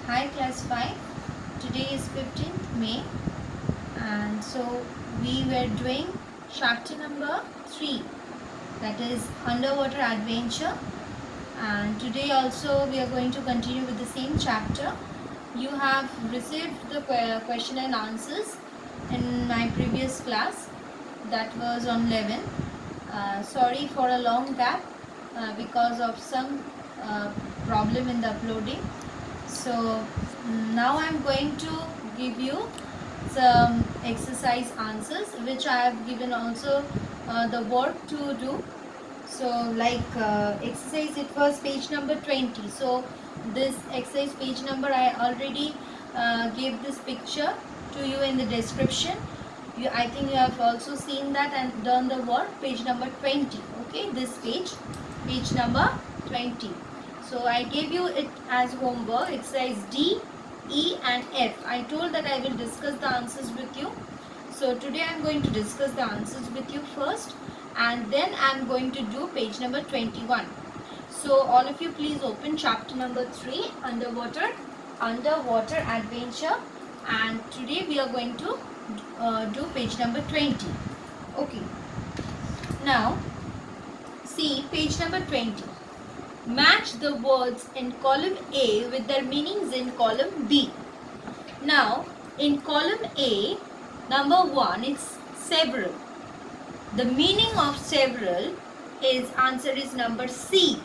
Hi class 5. Today is 15th May and so we were doing chapter number 3, that is underwater adventure, and today also we are going to continue with the same chapter. You have received the question and answers in my previous class, that was on 11. Sorry for a long gap because of some problem in the uploading. So now I am going to give you some exercise answers which I have given also the work to do. So like exercise, it was page number 20. So this exercise page number I already gave this picture to you in the description. I think you have also seen that and done the work. Page number 20. Okay, this page number 20. So I gave you it as homework, exercise D, E and F. I told that I will discuss the answers with you. So today I am going to discuss the answers with you first, and then I am going to do page number 21. So all of you please open chapter number 3, underwater adventure, and today we are going to do page number 20. Okay, now see page number 20. Match the words in column A with their meanings in column B. Now in column A, number 1 is several. The meaning of several is, answer is number C,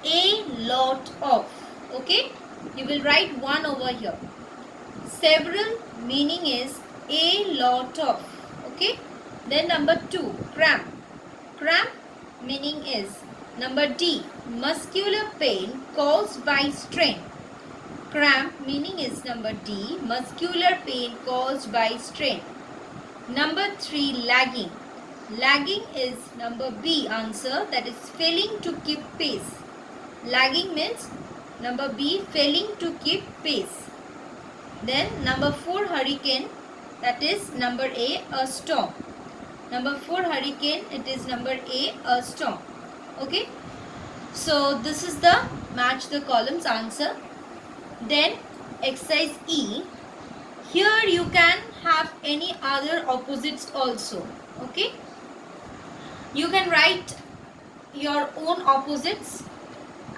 a lot of. Okay, you will write 1 over here. Several meaning is a lot of. Okay, then number 2, cramp. Cramp meaning is number D, muscular pain caused by strain. Cramp meaning is number D, muscular pain caused by strain. Number 3, lagging. Lagging is number B answer, that is failing to keep pace. Lagging means number B, failing to keep pace. Then number 4, hurricane, that is number A storm. Number 4, hurricane, it is number A storm. Okay, so this is the match the columns answer. Then exercise E, here you can have any other opposites also. Okay, you can write your own opposites,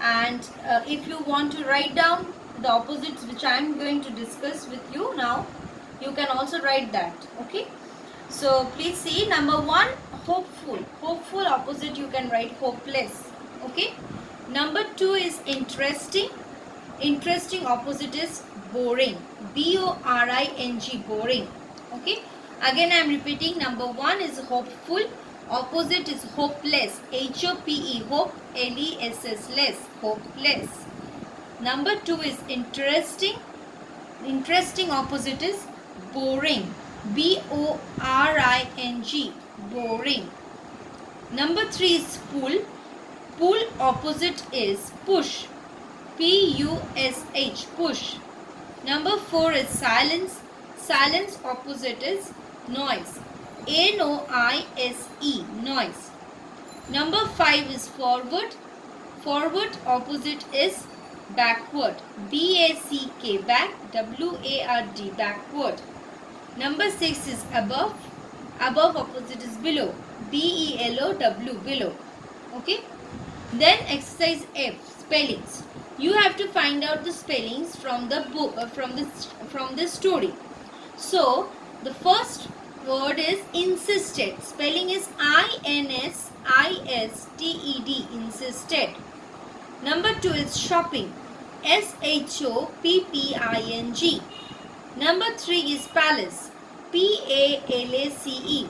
and if you want to write down the opposites which I am going to discuss with you now, you can also write that. Okay, so please see number 1, hopeful. Hopeful opposite you can write hopeless. Okay, number 2 is interesting. Interesting opposite is boring. B-O-R-I-N-G, boring. Okay, again I am repeating, number 1 is hopeful, opposite is hopeless, H-O-P-E, hope, L-E-S-S, less, hopeless. Number 2 is interesting. Interesting opposite is boring, B-O-R-I-N-G, boring. Number 3 is pull. Pull opposite is push, P-U-S-H, push. Number 4 is silence. Silence opposite is noise, N-O-I-S-E, noise. Number 5 is forward. Forward opposite is backward, B-A-C-K, back, W-A-R-D, backward. Number 6 is above. Above opposite is below, B-E-L-O-W, below. Okay, then exercise F, spellings. You have to find out the spellings from the book, from the story. So the first word is insisted. Spelling is I-N-S-I-S-T-E-D, insisted. Number 2 is shopping, S-H-O-P-P-I-N-G. Number 3 is palace, P-A-L-A-C-E.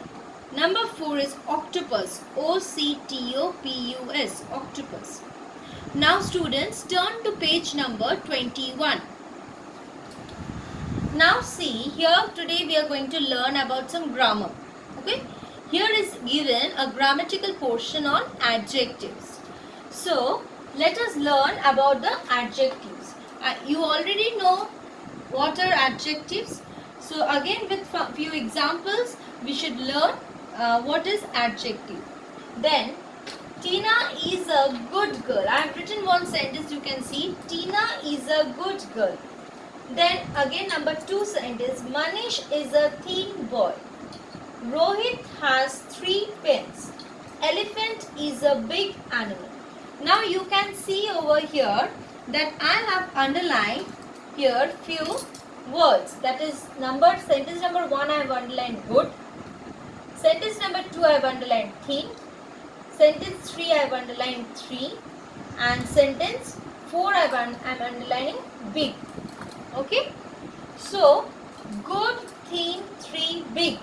Number 4 is octopus, O-C-T-O-P-U-S, octopus. Now students, turn to page number 21. Now see, here today we are going to learn about some grammar. Okay, here is given a grammatical portion on adjectives. So let us learn about the adjectives. You already know what are adjectives. So again, with few examples we should learn what is adjective. Then Tina is a good girl. I have written one sentence, you can see. Tina is a good girl. Then again number 2 sentence, Manish is a thin boy. Rohit has 3 pins. Elephant is a big animal. Now you can see over here that I have underlined here few words. That is sentence number 1 I have underlined good. Sentence number 2 I have underlined thin. Sentence 3 I have underlined 3. And sentence 4 I am underlining big. Okay. So good, thin, 3, big.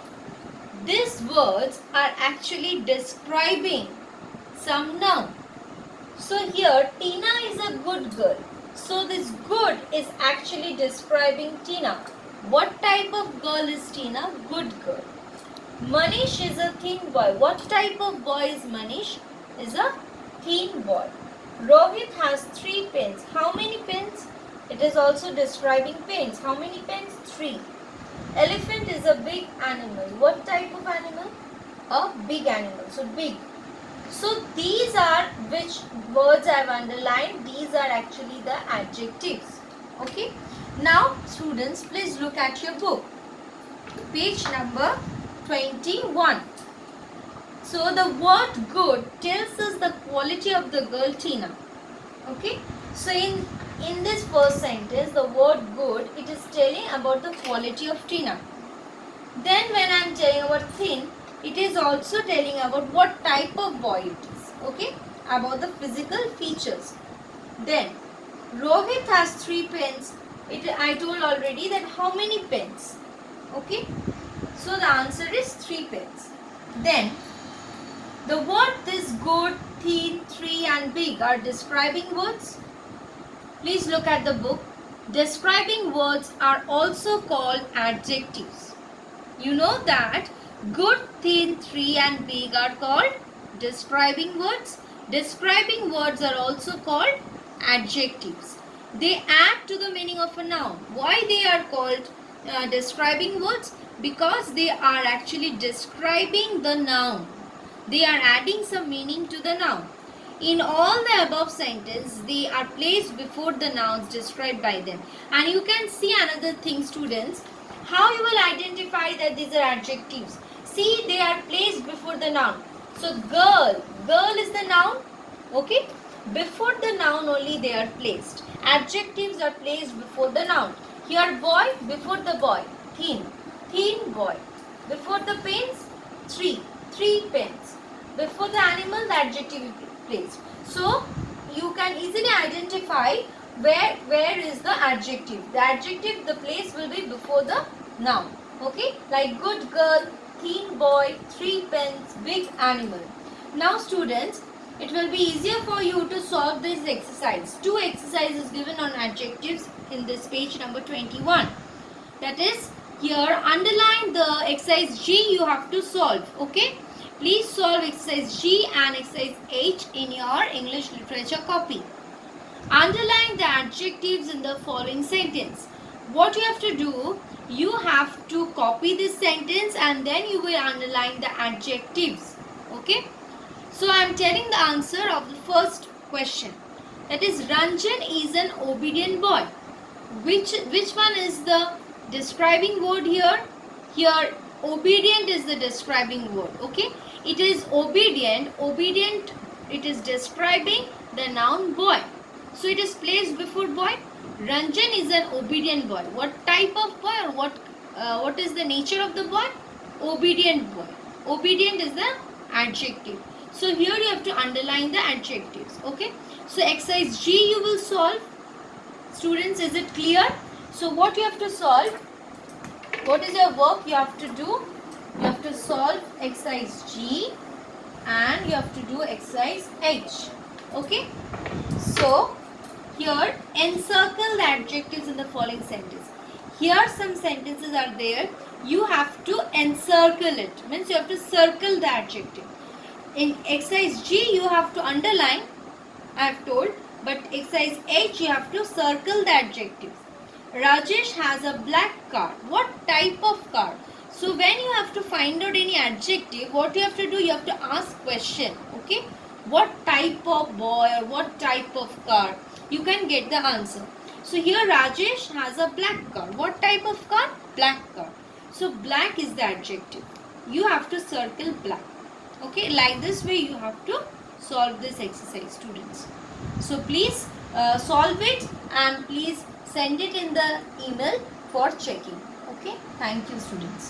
These words are actually describing some noun. So here Tina is a good girl. So this good is actually describing Tina. What type of girl is Tina? Good girl. Manish is a thin boy. What type of boy is Manish? Is a thin boy. Rohit has 3 pins. How many pins? It is also describing pins. How many pins? 3. Elephant is a big animal. What type of animal? A big animal. So big. So these are which words I have underlined. These are actually the adjectives. Okay. Now students, please look at your book. Page number 21. So the word good tells us the quality of the girl Tina. Okay. So in this first sentence, the word good, it is telling about the quality of Tina. Then when I am telling about thin, it is also telling about what type of boy it is. Okay. About the physical features. Then Rohit has 3 pens. I told already that how many pens. Okay. So the answer is 3 pens. Then the word this good, thin, 3 and big are describing words. Please look at the book. Describing words are also called adjectives. You know that good, thin, 3 and big are called describing words. Describing words are also called adjectives. They add to the meaning of a noun. Why they are called describing words? Because they are actually describing the noun. They are adding some meaning to the noun. In all the above sentence, they are placed before the nouns described by them. And you can see another thing, students, how you will identify that these are adjectives. See, they are placed before the noun. So girl is the noun. Okay, before the noun only they are placed. Adjectives are placed before the noun. Here boy, before the boy, thin boy. Before the pens, 3 pens. Before the animal, the adjective is placed. So you can easily identify where is the adjective. The adjective, the place will be before the noun. Okay, like good girl, thin boy, 3 pens, big animal. Now students, it will be easier for you to solve this exercise. 2 exercises given on adjectives in this page number 21. That is, here underline the exercise G you have to solve. Okay. Please solve exercise G and exercise H in your English literature copy. Underline the adjectives in the following sentence. What you have to do, you have to copy this sentence and then you will underline the adjectives. Okay. So I am telling the answer of the first question. That is, Ranjan is an obedient boy. Which one is the describing word here? Here obedient is the describing word. Okay. It is obedient. Obedient, it is describing the noun boy. So it is placed before boy. Ranjan is an obedient boy. What type of boy or what is the nature of the boy? Obedient boy. Obedient is the adjective. So here you have to underline the adjectives. Okay. So exercise G you will solve. Students, is it clear? So what you have to solve? What is your work you have to do? You have to solve exercise G and you have to do exercise H. Okay. So here encircle the adjectives in the following sentence. Here some sentences are there. You have to encircle it. Means you have to circle the adjective. In exercise G you have to underline, I have told, but exercise H you have to circle the adjectives. Rajesh has a black car. What type of car? So when you have to find out any adjective, what you have to do, you have to ask question. Okay. What type of boy or what type of car? You can get the answer. So here Rajesh has a black car. What type of car? Black car. So black is the adjective. You have to circle black. Okay, like this way you have to solve this exercise, students. So please solve it and please send it in the email for checking. Okay, thank you, students.